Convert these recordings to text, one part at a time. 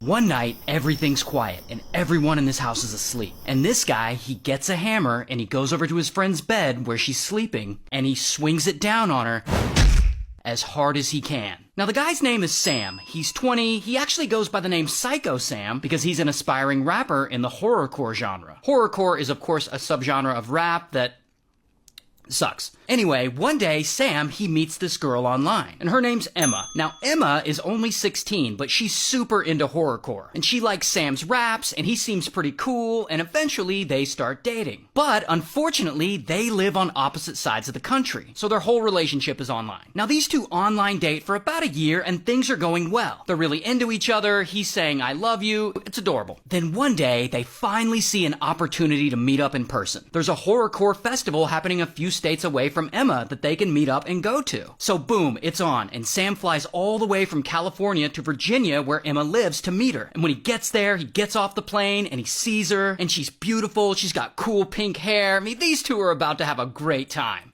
One night, everything's quiet, and everyone in this house is asleep. And this guy, he gets a hammer, and he goes over to his friend's bed where she's sleeping, and he swings it down on her as hard as he can. Now, the guy's name is Sam. He's 20. He actually goes by the name Psycho Sam because he's an aspiring rapper in the horrorcore genre. Horrorcore is, of course, a subgenre of rap that sucks. Anyway, one day, Sam, he meets this girl online, and her name's Emma. Now, Emma is only 16, but she's super into horrorcore, and she likes Sam's raps, and he seems pretty cool, and eventually they start dating. But, unfortunately, they live on opposite sides of the country, so their whole relationship is online. Now, these two online date for about a year, and things are going well. They're really into each other, he's saying, "I love you," it's adorable. Then one day, they finally see an opportunity to meet up in person. There's a horrorcore festival happening a few states away from Emma that they can meet up and go to. So boom, it's on, and Sam flies all the way from California to Virginia where Emma lives to meet her. And when he gets there, he gets off the plane and he sees her, and she's beautiful, she's got cool pink hair. I mean, these two are about to have a great time.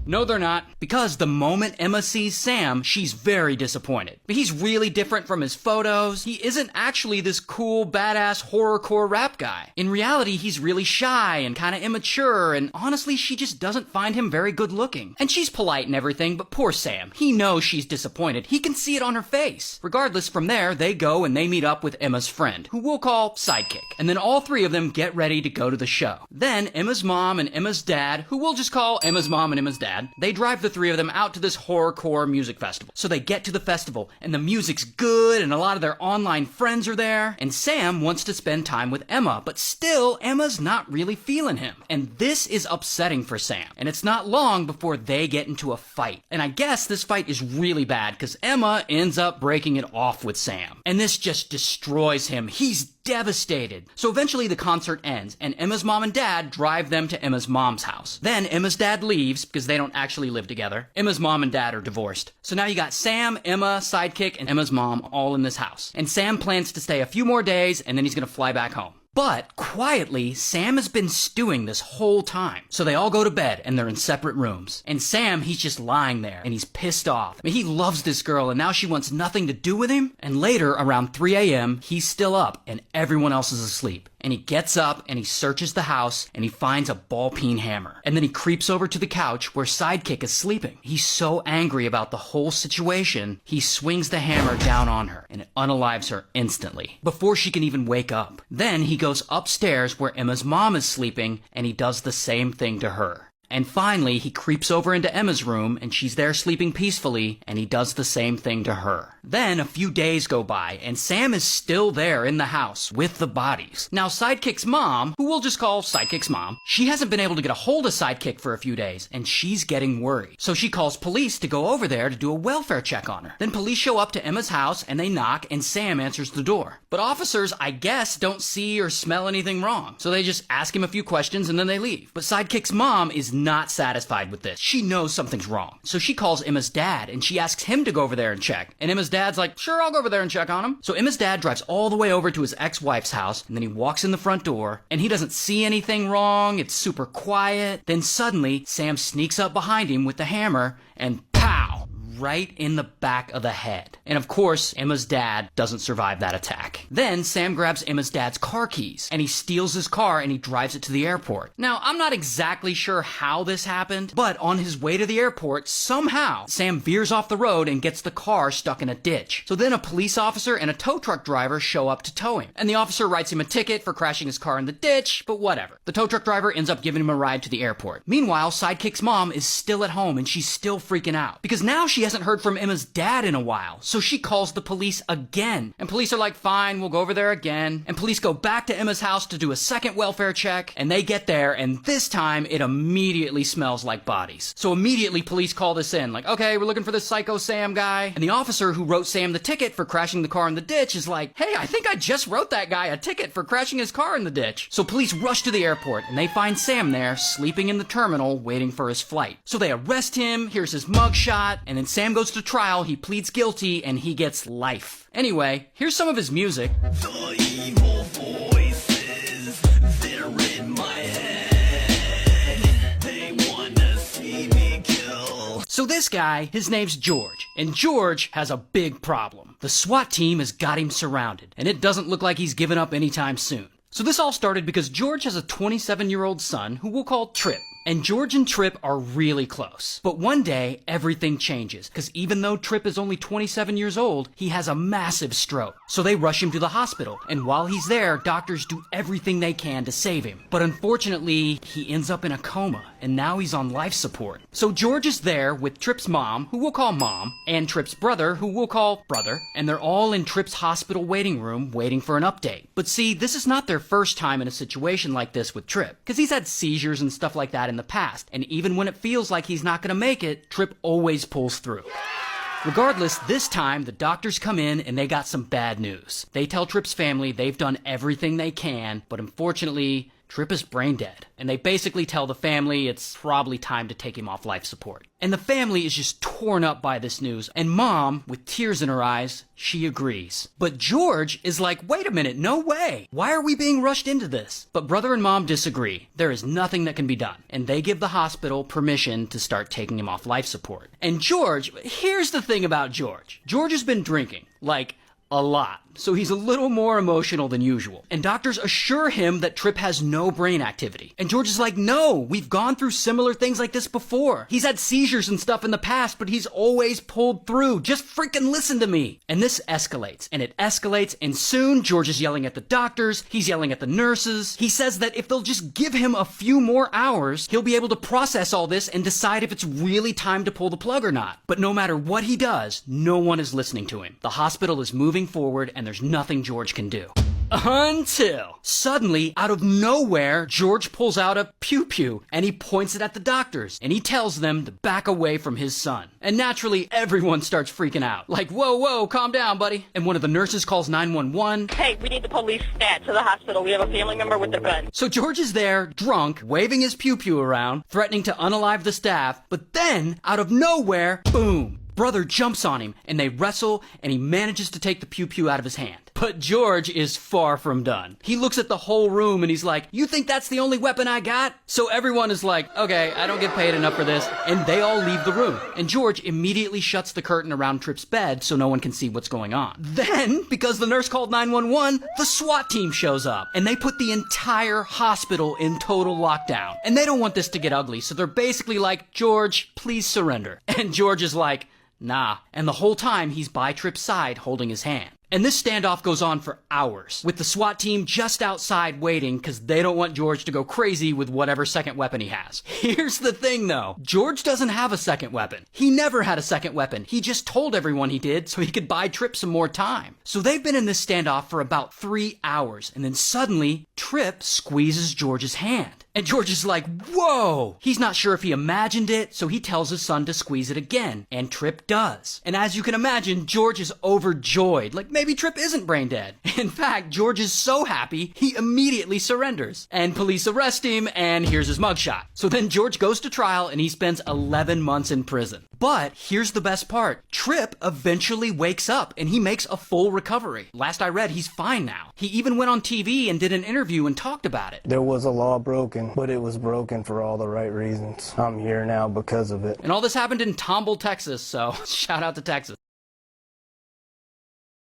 No, they're not, because the moment Emma sees Sam, she's very disappointed. But he's really different from his photos. He isn't actually this cool, badass, horrorcore rap guy. In reality, he's really shy and kind of immature, and honestly, she just doesn't find him very good looking. And she's polite and everything, but poor Sam. He knows she's disappointed. He can see it on her face. Regardless, from there, they go and they meet up with Emma's friend, who we'll call Sidekick. And then all three of them get ready to go to the show. Then Emma's mom and Emma's dad, who we'll just call Emma's mom and Emma's dad, they drive the three of them out to this horrorcore music festival. So they get to the festival, and the music's good, and a lot of their online friends are there, and Sam wants to spend time with Emma, but still, Emma's not really feeling him. And this is upsetting for Sam, and it's not long before they get into a fight. And I guess this fight is really bad, because Emma ends up breaking it off with Sam. And this just destroys him. He's devastated. So eventually the concert ends, and Emma's mom and dad drive them to Emma's mom's house. Then Emma's dad leaves because they don't actually live together. Emma's mom and dad are divorced. So now you got Sam, Emma, Sidekick, and Emma's mom all in this house. And Sam plans to stay a few more days, and then he's gonna fly back home. But, quietly, Sam has been stewing this whole time. So they all go to bed, and they're in separate rooms. And Sam, he's just lying there, and he's pissed off. I mean, he loves this girl, and now she wants nothing to do with him. And later, around 3 a.m., he's still up, and everyone else is asleep. And he gets up, and he searches the house, and he finds a ball-peen hammer. And then he creeps over to the couch where Sidekick is sleeping. He's so angry about the whole situation, he swings the hammer down on her, and it unalives her instantly, before she can even wake up. Then he goes upstairs where Emma's mom is sleeping, and he does the same thing to her. And finally, he creeps over into Emma's room, and she's there sleeping peacefully, and he does the same thing to her. Then, a few days go by, and Sam is still there in the house with the bodies. Now, Sidekick's mom, who we'll just call Sidekick's mom, she hasn't been able to get a hold of Sidekick for a few days, and she's getting worried. So she calls police to go over there to do a welfare check on her. Then police show up to Emma's house, and they knock, and Sam answers the door. But officers, I guess, don't see or smell anything wrong. So they just ask him a few questions, and then they leave. But Sidekick's mom is not satisfied with this. She knows something's wrong. So she calls Emma's dad, and she asks him to go over there and check. And Emma's dad's like, "Sure, I'll go over there and check on him." So Emma's dad drives all the way over to his ex-wife's house, and then he walks in the front door, and he doesn't see anything wrong. It's super quiet. Then suddenly, Sam sneaks up behind him with the hammer, and pow! Right in the back of the head. And of course, Emma's dad doesn't survive that attack. Then Sam grabs Emma's dad's car keys, and he steals his car and he drives it to the airport. Now, I'm not exactly sure how this happened, but on his way to the airport, somehow, Sam veers off the road and gets the car stuck in a ditch. So then a police officer and a tow truck driver show up to tow him. And the officer writes him a ticket for crashing his car in the ditch, but whatever. The tow truck driver ends up giving him a ride to the airport. Meanwhile, Sidekick's mom is still at home, and she's still freaking out, because now she hasn't heard from Emma's dad in a while. So she calls the police again. And police are like, "Fine, we'll go over there again." And police go back to Emma's house to do a second welfare check. And they get there, and this time it immediately smells like bodies. So immediately police call this in. Like, "Okay, we're looking for this Psycho Sam guy." And the officer who wrote Sam the ticket for crashing the car in the ditch is like, "Hey, I think I just wrote that guy a ticket for crashing his car in the ditch." So police rush to the airport, and they find Sam there, sleeping in the terminal, waiting for his flight. So they arrest him, here's his mugshot, and then Sam goes to trial, he pleads guilty, and he gets life. Anyway, here's some of his music. The evil voices, they're in my head. They wanna see me kill. So this guy, his name's George, and George has a big problem. The SWAT team has got him surrounded, and it doesn't look like he's giving up anytime soon. So this all started because George has a 27-year-old son who we'll call Trip. And George and Trip are really close. But one day, everything changes, because even though Trip is only 27 years old, he has a massive stroke. So they rush him to the hospital, and while he's there, doctors do everything they can to save him. But unfortunately, he ends up in a coma, and now he's on life support. So George is there with Trip's mom, who we'll call Mom, and Trip's brother, who we'll call Brother, and they're all in Trip's hospital waiting room waiting for an update. But see, this is not their first time in a situation like this with Trip, because he's had seizures and stuff like that in the past, and even when it feels like he's not gonna make it, Trip always pulls through. Regardless, this time the doctors come in and they got some bad news. They tell Trip's family they've done everything they can, but unfortunately, Trip is brain dead, and they basically tell the family it's probably time to take him off life support. And the family is just torn up by this news, and Mom, with tears in her eyes, she agrees. But George is like, wait a minute, no way! Why are we being rushed into this? But Brother and Mom disagree. There is nothing that can be done, and they give the hospital permission to start taking him off life support. And George, here's the thing about George. George has been drinking, like, a lot. So he's a little more emotional than usual. And doctors assure him that Trip has no brain activity. And George is like, no, we've gone through similar things like this before. He's had seizures and stuff in the past, but he's always pulled through. Just freaking listen to me. And this escalates, and soon George is yelling at the doctors, he's yelling at the nurses. He says that if they'll just give him a few more hours, he'll be able to process all this and decide if it's really time to pull the plug or not. But no matter what he does, no one is listening to him. The hospital is moving forward, and there's nothing George can do. Until suddenly, out of nowhere, George pulls out a pew-pew and he points it at the doctors and he tells them to back away from his son. And naturally, everyone starts freaking out. Like, whoa, whoa, calm down, buddy. And one of the nurses calls 911. Hey, we need the police stat to the hospital. We have a family member with a gun. So George is there, drunk, waving his pew-pew around, threatening to unalive the staff. But then, out of nowhere, boom! Brother jumps on him, and they wrestle, and he manages to take the pew-pew out of his hand. But George is far from done. He looks at the whole room, and he's like, you think that's the only weapon I got? So everyone is like, okay, I don't get paid enough for this, and they all leave the room. And George immediately shuts the curtain around Trip's bed so no one can see what's going on. Then, because the nurse called 911, the SWAT team shows up, and they put the entire hospital in total lockdown. And they don't want this to get ugly, so they're basically like, George, please surrender. And George is like, nah. And the whole time, he's by Trip's side holding his hand. And this standoff goes on for hours, with the SWAT team just outside waiting because they don't want George to go crazy with whatever second weapon he has. Here's the thing though, George doesn't have a second weapon. He never had a second weapon. He just told everyone he did so he could buy Trip some more time. So they've been in this standoff for about 3 hours, and then suddenly, Trip squeezes George's hand. And George is like, whoa! He's not sure if he imagined it, so he tells his son to squeeze it again, and Trip does. And as you can imagine, George is overjoyed, like maybe Trip isn't brain dead. In fact, George is so happy, he immediately surrenders. And police arrest him, and here's his mugshot. So then George goes to trial, and he spends 11 months in prison. But here's the best part. Trip eventually wakes up, and he makes a full recovery. Last I read, he's fine now. He even went on TV and did an interview and talked about it. There was a law broken, but it was broken for all the right reasons. I'm here now because of it. And all this happened in Tomball, Texas, so shout out to Texas.